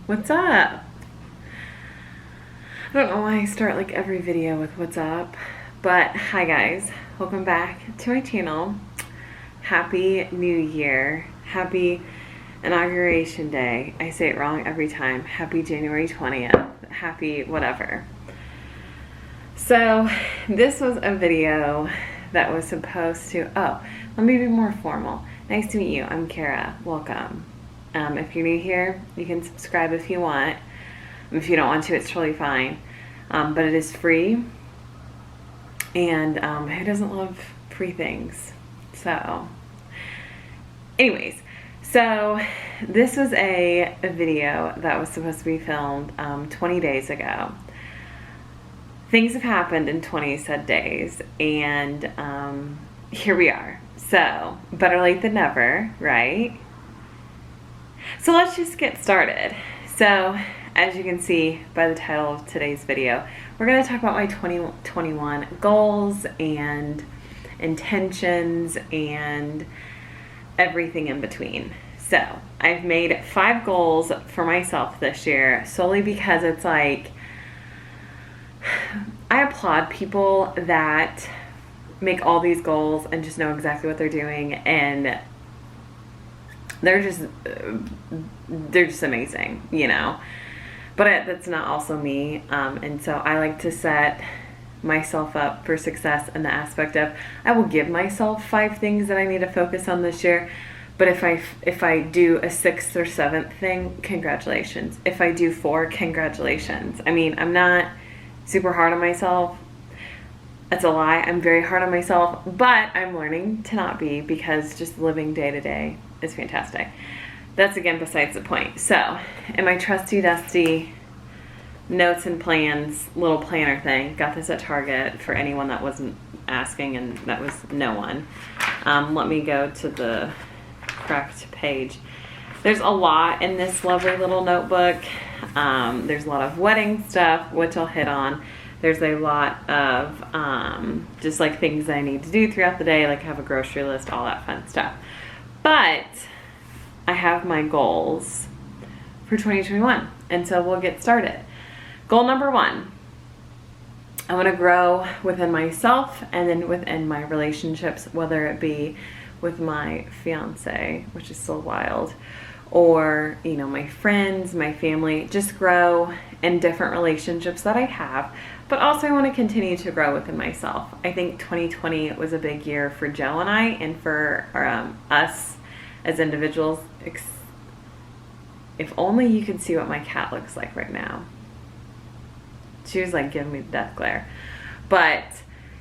What's up? I don't know why I start like every video with what's up, but hi guys, welcome back to my channel. Happy New Year. Happy Inauguration Day. I say it wrong every time. Happy January 20th. Happy whatever. So this was a video that was supposed to, let me be more formal. Nice to meet you. I'm Cara. Welcome. If you're new here, you can subscribe if you want. If you don't want to, it's totally fine. But it is free. And who doesn't love free things? So, anyways, so this was a video that was supposed to be filmed 20 days ago. Things have happened in 20 said days, and here we are. So, better late than never, right? So let's just get started. So, as you can see by the title of today's video, we're going to talk about my 2021 goals and intentions and everything in between. So, I've made 5 goals for myself this year solely because it's like, I applaud people that make all these goals and just know exactly what they're doing, and they're just amazing, you know. But that's not also me, and so I like to set myself up for success in the aspect of I will give myself 5 things that I need to focus on this year. But if I do a 6th or 7th thing, congratulations. If I do 4, congratulations. I mean, I'm not super hard on myself. That's a lie. I'm very hard on myself, but I'm learning to not be, because just living day to day is fantastic. That's again besides the point. So, in my trusty dusty notes and plans little planner thing, got this at Target for anyone that wasn't asking, and that was no one. Let me go to the correct page. There's a lot in this lovely little notebook. There's a lot of wedding stuff, which I'll hit on. There's a lot of just like things that I need to do throughout the day, like have a grocery list, all that fun stuff. But I have my goals for 2021, and so we'll get started. Goal number 1, I want to grow within myself and then within my relationships, whether it be with my fiance, which is still wild, or, you know, my friends, my family, just grow in different relationships that I have. But also I want to continue to grow within myself. I think 2020 was a big year for Joe and I, and for us as individuals. If only you could see what my cat looks like right now. She was like giving me the death glare. But,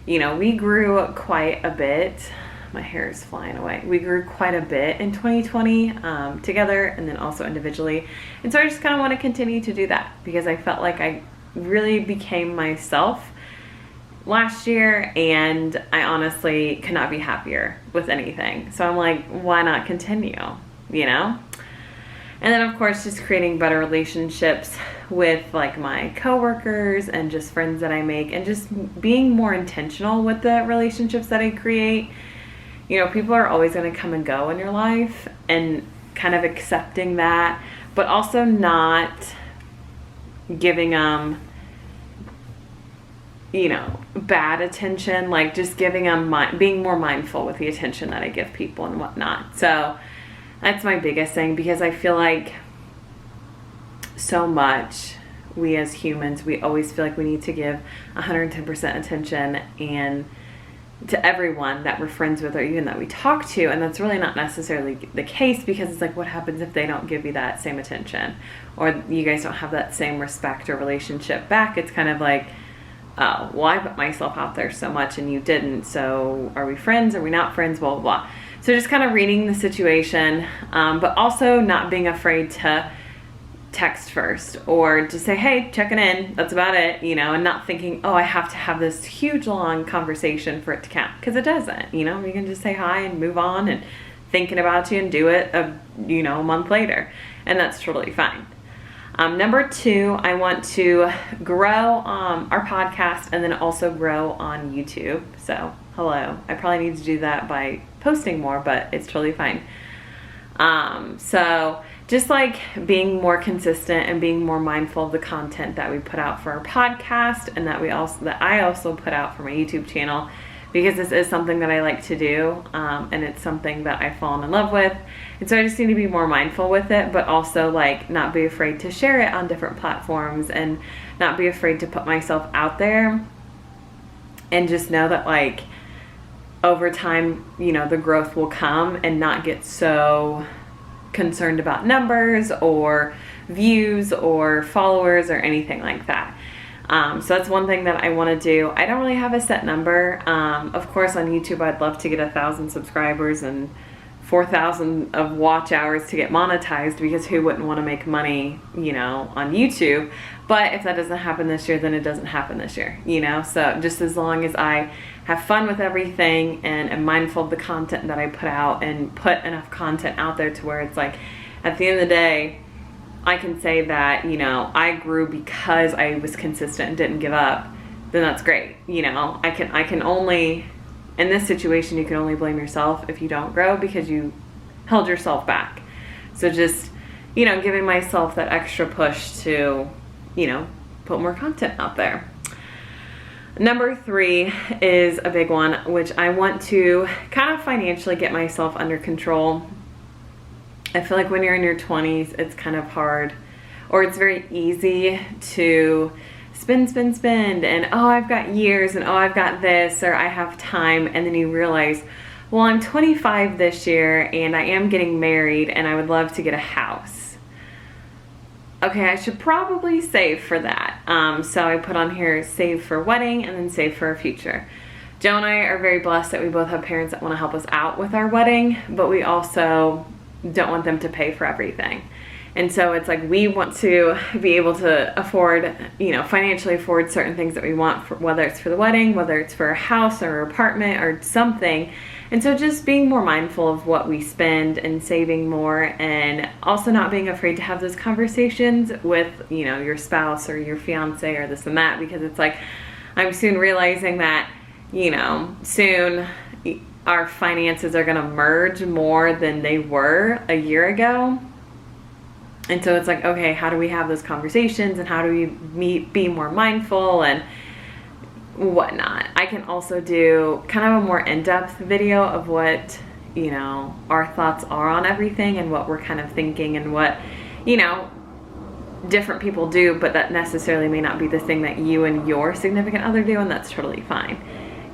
you know, we grew quite a bit. My hair is flying away. We grew quite a bit in 2020 together, and then also individually. And so I just kind of want to continue to do that, because I felt like I really became myself last year, and I honestly could not be happier with anything. So I'm like, why not continue, you know? And then of course just creating better relationships with like my coworkers and just friends that I make, and just being more intentional with the relationships that I create. You know, people are always going to come and go in your life, and kind of accepting that, but also not giving them, you know, bad attention, like just giving them, being more mindful with the attention that I give people and whatnot. So that's my biggest thing, because I feel like so much, we as humans, we always feel like we need to give 110% attention and to everyone that we're friends with, or even that we talk to, and that's really not necessarily the case, because it's like, what happens if they don't give you that same attention, or you guys don't have that same respect or relationship back? It's kind of like, oh, well, I put myself out there so much and you didn't, so are we friends, are we not friends, blah blah blah. So just kind of reading the situation, but also not being afraid to text first, or just say, hey, checking in, that's about it, you know, and not thinking, oh, I have to have this huge long conversation for it to count, because it doesn't. You know, you can just say hi and move on, and thinking about you, and do it a month later, and that's totally fine. Number 2, I want to grow our podcast, and then also grow on YouTube. So hello, I probably need to do that by posting more, but it's totally fine. So just like being more consistent and being more mindful of the content that we put out for our podcast, and that I also put out for my YouTube channel, because this is something that I like to do, and it's something that I've fallen in love with. And so I just need to be more mindful with it, but also like not be afraid to share it on different platforms, and not be afraid to put myself out there, and just know that like over time, you know, the growth will come, and not get so concerned about numbers or views or followers or anything like that. So that's one thing that I want to do. I don't really have a set number. Of course, on YouTube, I'd love to get 1,000 subscribers and 4,000 of watch hours to get monetized, because who wouldn't want to make money, you know, on YouTube? But if that doesn't happen this year, then it doesn't happen this year, you know? So just as long as I have fun with everything and am mindful of the content that I put out, and put enough content out there to where it's like, at the end of the day, I can say that, you know, I grew because I was consistent and didn't give up, then that's great. You know, I can only, in this situation, you can only blame yourself if you don't grow, because you held yourself back. So just, you know, giving myself that extra push to, you know, put more content out there. Number 3 is a big one, which I want to kind of financially get myself under control. I feel like when you're in your 20s, it's kind of hard, or it's very easy to spend, and oh, I've got years, and oh, I've got this, or I have time, and then you realize, well, I'm 25 this year, and I am getting married, and I would love to get a house. Okay, I should probably save for that. So I put on here, save for wedding, and then save for our future. Joe and I are very blessed that we both have parents that want to help us out with our wedding, but we also don't want them to pay for everything. And so it's like, we want to be able to afford, you know, financially afford certain things that we want, for, whether it's for the wedding, whether it's for a house or an apartment or something. And so just being more mindful of what we spend, and saving more, and also not being afraid to have those conversations with, you know, your spouse or your fiance or this and that, because it's like, I'm soon realizing that, you know, soon our finances are going to merge more than they were a year ago. And so it's like, okay, how do we have those conversations, and how do we be more mindful and whatnot? I can also do kind of a more in-depth video of what, you know, our thoughts are on everything, and what we're kind of thinking, and what, you know, different people do, but that necessarily may not be the thing that you and your significant other do, and that's totally fine.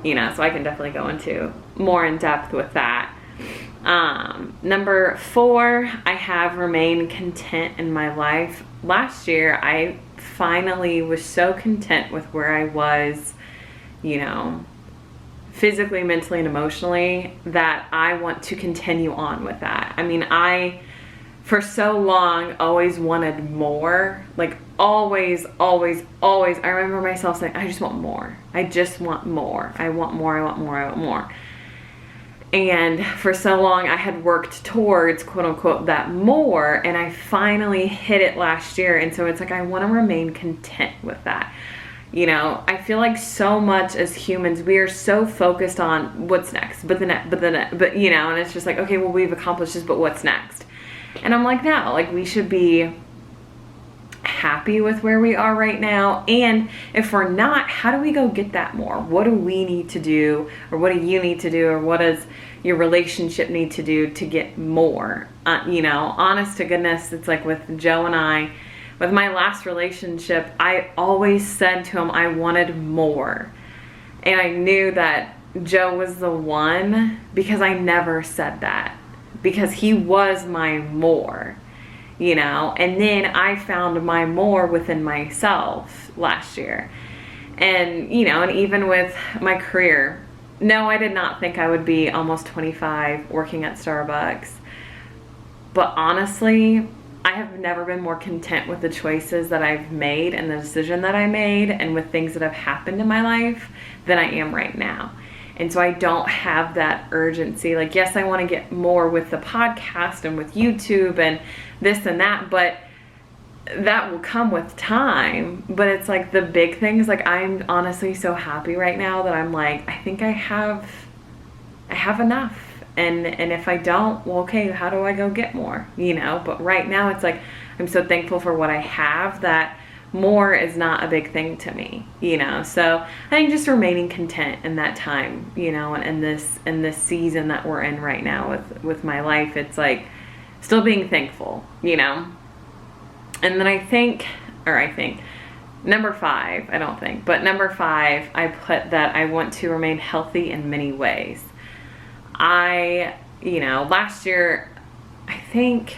You know, so I can definitely go into more in depth with that. Number 4, I have remained content in my life. Last year, I finally was so content with where I was, you know, physically, mentally, and emotionally, that I want to continue on with that. I mean, I, for so long, always wanted more. Like, always. I remember myself saying, I just want more. I just want more. I want more. And for so long, I had worked towards, quote unquote, that more, and I finally hit it last year. And so it's like, I want to remain content with that. You know, I feel like so much as humans, we are so focused on what's next, but you know, and it's just like, okay, well, we've accomplished this, but what's next? And I'm like, no, like, we should be happy with where we are right now. And if we're not, how do we go get that more? What do we need to do, or what do you need to do, or what does your relationship need to do to get more? You know, honest to goodness, it's like with Joe and I, with my last relationship, I always said to him I wanted more. And I knew that Joe was the one, because I never said that, because he was my more. You know, and then I found my more within myself last year. And, you know, and even with my career, no, I did not think I would be almost 25 working at Starbucks. But honestly, I have never been more content with the choices that I've made, and the decision that I made, and with things that have happened in my life, than I am right now. And so I don't have that urgency. Like, yes, I want to get more with the podcast and with YouTube and this and that, but that will come with time. But it's like the big things, like, I'm honestly so happy right now that I'm like, I think I have enough. and if I don't, well, okay, how do I go get more, you know? But right now it's like, I'm so thankful for what I have that more is not a big thing to me, you know? So I think just remaining content in that time, you know, and in this season that we're in right now with my life, it's like still being thankful, you know? And then I think number 5, I don't think, but number 5, I put that I want to remain healthy in many ways. You know, last year, I think,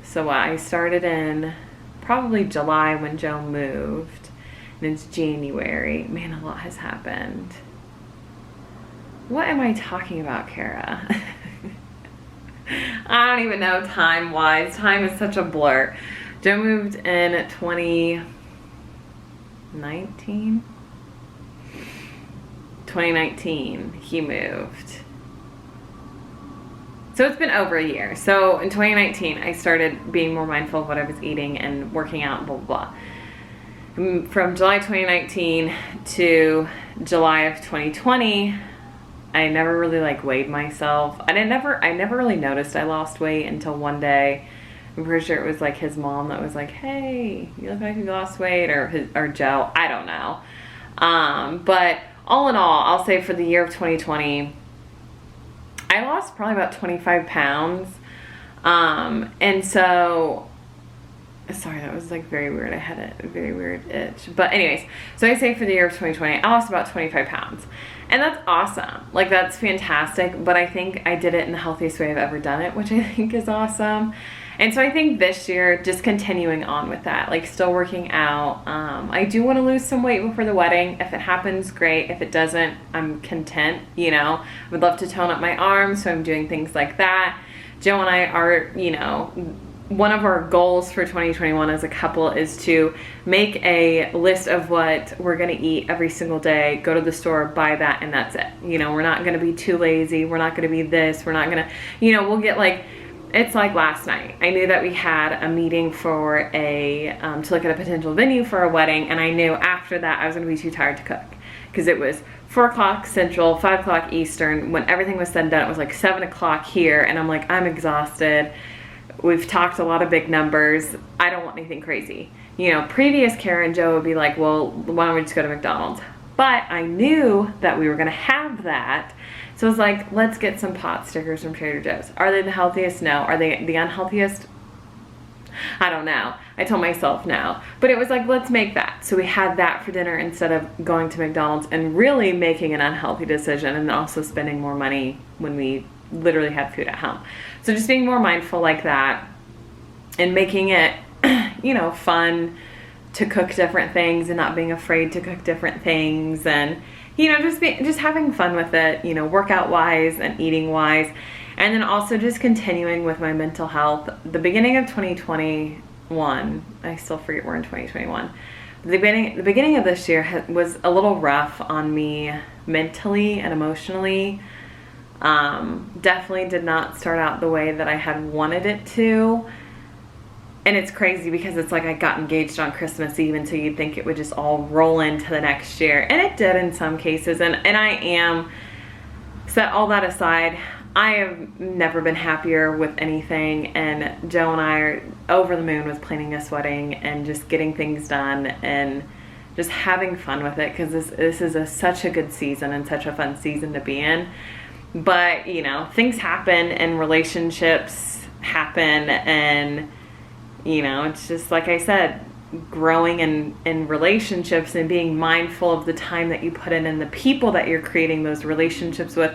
so I started in probably July when Joe moved, and it's January. Man, a lot has happened. What am I talking about, Cara? I don't even know time-wise. Time is such a blur. Joe moved in 2019. 2019, he moved. So it's been over a year. So in 2019, I started being more mindful of what I was eating and working out and blah, blah, blah. From July 2019 to July of 2020, I never really like weighed myself. I never really noticed I lost weight until one day. I'm pretty sure it was like his mom that was like, "Hey, you look like you lost weight," or Joe. I don't know. But all in all, I'll say for the year of 2020, I lost probably about 25 pounds. And so, sorry, that was like very weird. I had a very weird itch. But anyways, so I say for the year of 2020, I lost about 25 pounds. And that's awesome. Like, that's fantastic. But I think I did it in the healthiest way I've ever done it, which I think is awesome. And so I think this year, just continuing on with that, like still working out. I do want to lose some weight before the wedding. If it happens, great. If it doesn't, I'm content, you know. I would love to tone up my arms, so I'm doing things like that. Joe and I are, you know, one of our goals for 2021 as a couple is to make a list of what we're going to eat every single day, go to the store, buy that, and that's it. You know, we're not going to be too lazy. We're not going to be this. We're not going to, you know, we'll get like, it's like last night. I knew that we had a meeting for to look at a potential venue for a wedding, and I knew after that I was going to be too tired to cook because it was 4 o'clock Central, 5 o'clock Eastern. When everything was said and done, it was like 7 o'clock here, and I'm like, I'm exhausted. We've talked a lot of big numbers. I don't want anything crazy. You know, previous Cara and Joe would be like, well, why don't we just go to McDonald's? But I knew that we were going to have that. So I was like, let's get some pot stickers from Trader Joe's. Are they the healthiest? No. Are they the unhealthiest? I don't know. I told myself no. But it was like, let's make that. So we had that for dinner instead of going to McDonald's and really making an unhealthy decision and also spending more money when we literally had food at home. So just being more mindful like that and making it, you know, fun to cook different things and not being afraid to cook different things, and you know, just having fun with it, you know, workout wise and eating wise. And then also just continuing with my mental health. The beginning of 2021, I still forget we're in 2021. The beginning of this year was a little rough on me mentally and emotionally. Definitely did not start out the way that I had wanted it to. And it's crazy because it's like I got engaged on Christmas Eve, and so you'd think it would just all roll into the next year. And it did in some cases. And I am, set all that aside, I have never been happier with anything. And Joe and I are over the moon with planning this wedding and just getting things done and just having fun with it, because this is such a good season and such a fun season to be in. But, you know, things happen and relationships happen, and you know, it's just like I said, growing in relationships and being mindful of the time that you put in and the people that you're creating those relationships with.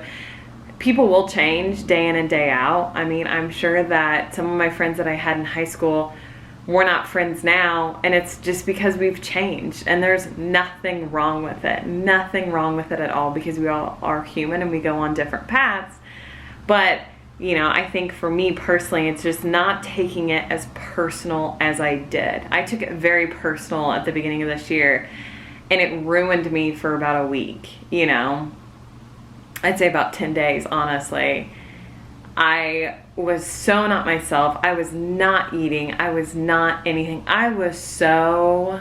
People will change day in and day out. I mean, I'm sure that some of my friends that I had in high school, we're not friends now, and it's just because we've changed, and there's nothing wrong with it. Nothing wrong with it at all, because we all are human and we go on different paths. But you know, I think for me personally, it's just not taking it as personal as I did. I took it very personal at the beginning of this year, and it ruined me for about a week, you know. I'd say about 10 days, honestly. I was so not myself. I was not eating. I was not anything. I was so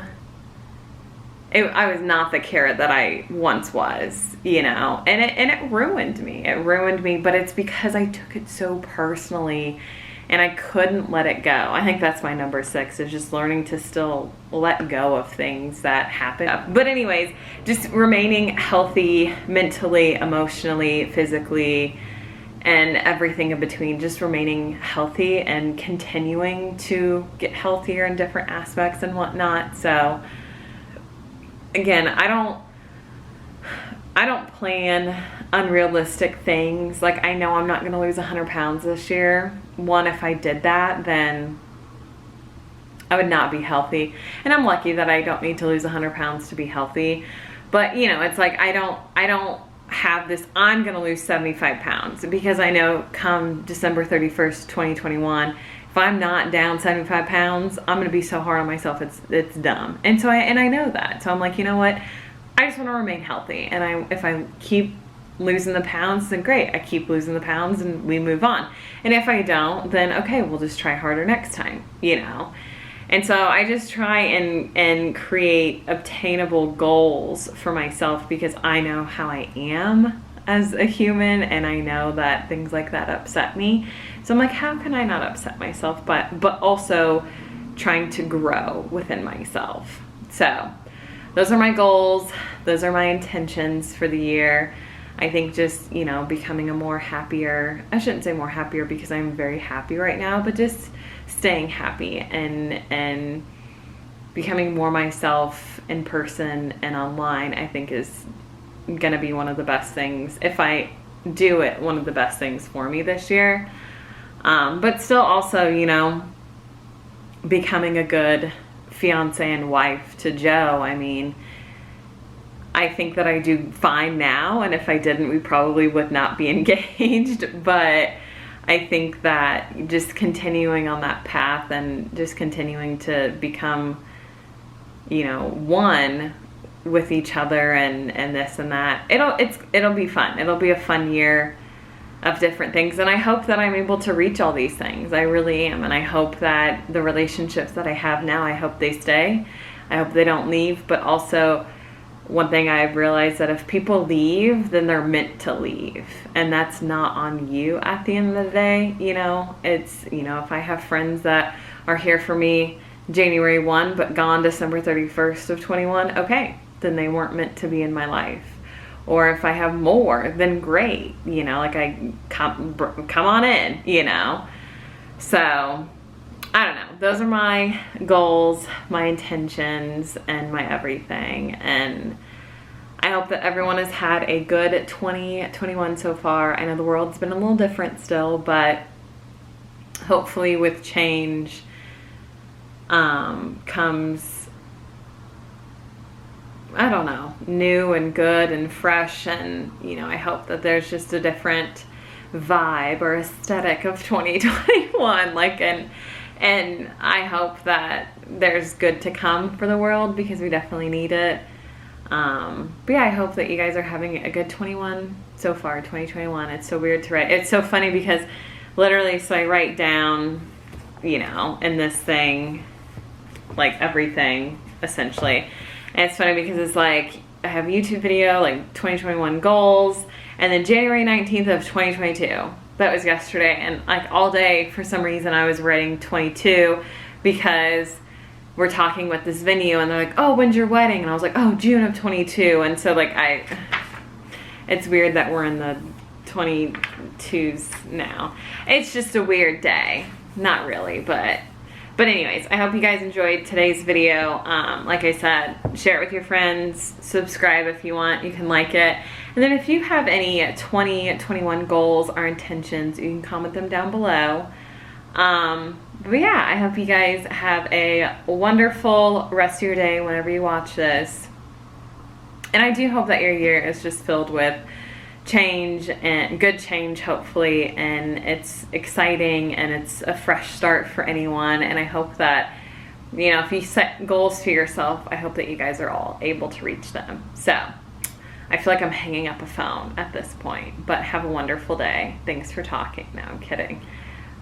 I was not the Cara that I once was, you know, and it ruined me. It ruined me, but it's because I took it so personally and I couldn't let it go. I think that's my number 6, is just learning to still let go of things that happen. But anyways, just remaining healthy mentally, emotionally, physically, and everything in between, just remaining healthy and continuing to get healthier in different aspects and whatnot. So again, I don't plan unrealistic things. Like, I know I'm not going to lose 100 pounds this year. One, if I did that, then I would not be healthy. And I'm lucky that I don't need to lose 100 pounds to be healthy. But, you know, it's like I don't have this, I'm going to lose 75 pounds, because I know come December 31st, 2021, if I'm not down 75 pounds, I'm going to be so hard on myself, it's dumb. And so I know that. So I'm like, you know what? I just want to remain healthy. And if I keep losing the pounds, then great. I keep losing the pounds and we move on. And if I don't, then okay, we'll just try harder next time, you know? And so I just try and create obtainable goals for myself, because I know how I am as a human, and I know that things like that upset me. So I'm like, how can I not upset myself, but also trying to grow within myself? So those are my goals. Those are my intentions for the year. I think just, you know, becoming a more happier, I shouldn't say more happier because I'm very happy right now, but just staying happy and becoming more myself in person and online, I think is going to be one of the best things. If I do it, one of the best things for me this year. But still also, you know, becoming a good fiance and wife to Joe. I mean, I think that I do fine now, and if I didn't, we probably would not be engaged. But I think that just continuing on that path and just continuing to become, you know, one with each other and this and that, it'll be fun. It'll be a fun year of different things, and I hope that I'm able to reach all these things. I really am, and I hope that the relationships that I have now, I hope they stay. I hope they don't leave. But also, one thing I've realized, that if people leave, then they're meant to leave, and that's not on you at the end of the day. You know, it's, you know, if I have friends that are here for me January 1 but gone December 31st of 21, okay, then they weren't meant to be in my life. Or if I have more, then great, you know, like I come on in, you know. So I don't know. Those are my goals, my intentions, and my everything. And I hope that everyone has had a good 2021 so far. I know the world's been a little different still, but hopefully with change comes, I don't know, new and good and fresh. And, you know, I hope that there's just a different vibe or aesthetic of 2021. Like, and I hope that there's good to come for the world, because we definitely need it. But yeah, I hope that you guys are having a good 21 so far, 2021. It's so weird to write. It's so funny because literally, so I write down, you know, in this thing, like everything essentially. And it's funny because it's like, I have a YouTube video, like 2021 goals, and then January 19th of 2022. That was yesterday, and like all day for some reason I was writing 22, because we're talking with this venue and they're like, oh, when's your wedding? And I was like, oh, June of 22. And so like it's weird that we're in the 22s now. It's just a weird day. Not really, but anyways, I hope you guys enjoyed today's video. Like I said, share it with your friends, subscribe if you want, you can like it. And then if you have any 2021 goals or intentions, you can comment them down below. But yeah, I hope you guys have a wonderful rest of your day whenever you watch this. And I do hope that your year is just filled with change, and good change hopefully, and it's exciting and it's a fresh start for anyone. And I hope that, you know, if you set goals for yourself, I hope that you guys are all able to reach them. So I feel like I'm hanging up a phone at this point, but have a wonderful day. Thanks for talking. No, I'm kidding.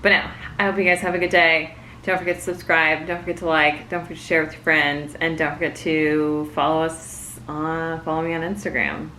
But no, I hope you guys have a good day. Don't forget to subscribe. Don't forget to like. Don't forget to share with your friends. And don't forget to follow me on Instagram.